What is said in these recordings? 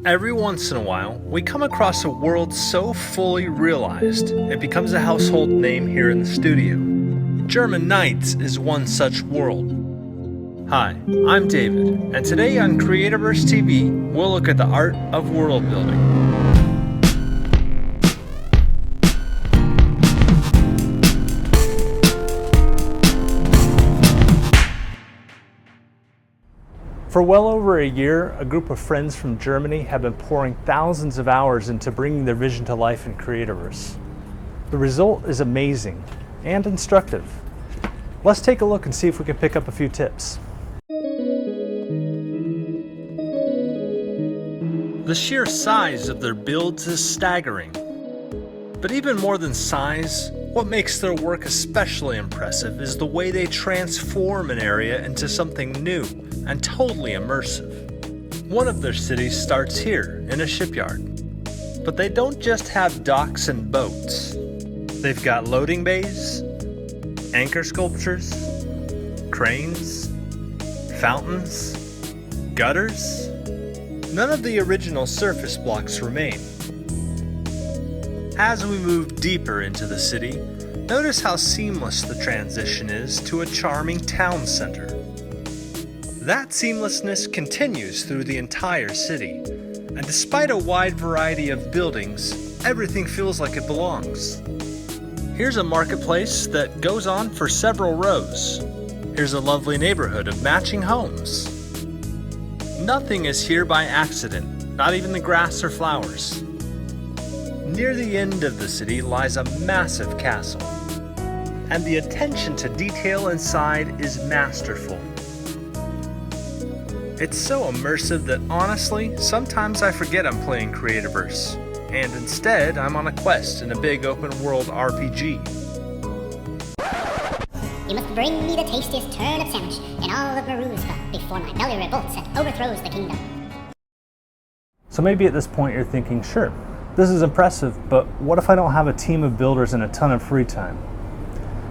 Every once in a while, we come across a world so fully realized, it becomes a household name here in the studio. German Nights is one such world. Hi, I'm David, and today on Creativerse TV, we'll look at the art of world building. For well over a year, a group of friends from Germany have been pouring thousands of hours into bringing their vision to life in Creativerse. The result is amazing and instructive. Let's take a look and see if we can pick up a few tips. The sheer size of their builds is staggering. But even more than size, what makes their work especially impressive is the way they transform an area into something new and totally immersive. One of their cities starts here, in a shipyard. But they don't just have docks and boats. They've got loading bays, anchor sculptures, cranes, fountains, gutters. None of the original surface blocks remain. As we move deeper into the city, notice how seamless the transition is to a charming town center. That seamlessness continues through the entire city, and despite a wide variety of buildings, everything feels like it belongs. Here's a marketplace that goes on for several rows. Here's a lovely neighborhood of matching homes. Nothing is here by accident, not even the grass or flowers. Near the end of the city lies a massive castle, and the attention to detail inside is masterful. It's so immersive that honestly, sometimes I forget I'm playing Creativerse, and instead I'm on a quest in a big open world RPG. You must bring me the tastiest turnip sandwich in all of Maruzva before my belly revolts and overthrows the kingdom. So maybe at this point you're thinking, sure, this is impressive, but what if I don't have a team of builders and a ton of free time?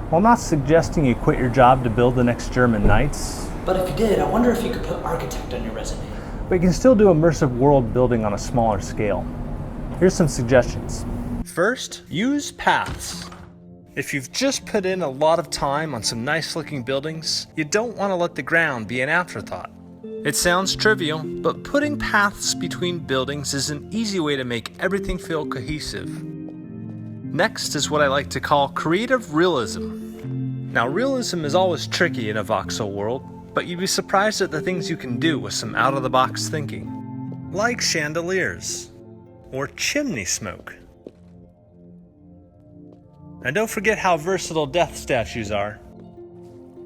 Well, I'm not suggesting you quit your job to build the next German Nights. But if you did, I wonder if you could put architect on your resume. But you can still do immersive world building on a smaller scale. Here's some suggestions. First, use paths. If you've just put in a lot of time on some nice looking buildings, you don't want to let the ground be an afterthought. It sounds trivial, but putting paths between buildings is an easy way to make everything feel cohesive. Next is what I like to call creative realism. Now, realism is always tricky in a voxel world, but you'd be surprised at the things you can do with some out-of-the-box thinking. Like chandeliers, or chimney smoke. And don't forget how versatile death statues are.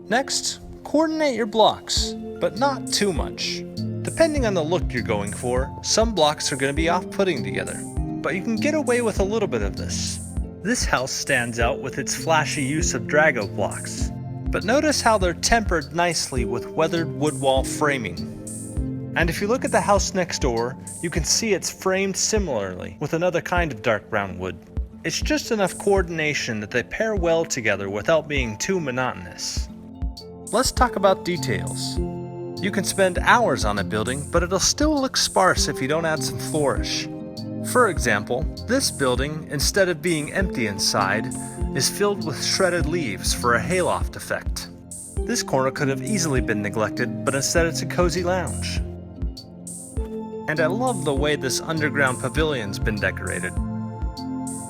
Next, coordinate your blocks, but not too much. Depending on the look you're going for, some blocks are going to be off-putting together, but you can get away with a little bit of this. This house stands out with its flashy use of Drago blocks, but notice how they're tempered nicely with weathered wood wall framing. And if you look at the house next door, you can see it's framed similarly with another kind of dark brown wood. It's just enough coordination that they pair well together without being too monotonous. Let's talk about details. You can spend hours on a building, but it'll still look sparse if you don't add some flourish. For example, this building, instead of being empty inside, is filled with shredded leaves for a hayloft effect. This corner could have easily been neglected, but instead it's a cozy lounge. And I love the way this underground pavilion's been decorated.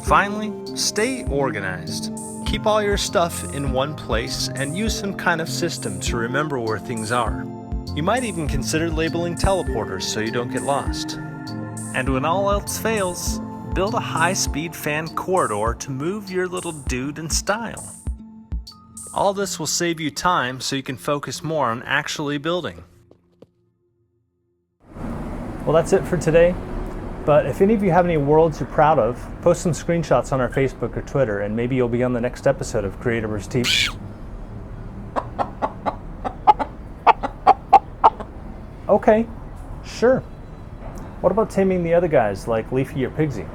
Finally, stay organized. Keep all your stuff in one place and use some kind of system to remember where things are. You might even consider labeling teleporters so you don't get lost. And when all else fails, build a high-speed fan corridor to move your little dude in style. All this will save you time so you can focus more on actually building. Well, that's it for today. But if any of you have any worlds you're proud of, post some screenshots on our Facebook or Twitter, and maybe you'll be on the next episode of Creativerse TV. Okay, sure. What about taming the other guys like Leafy or Pigsy?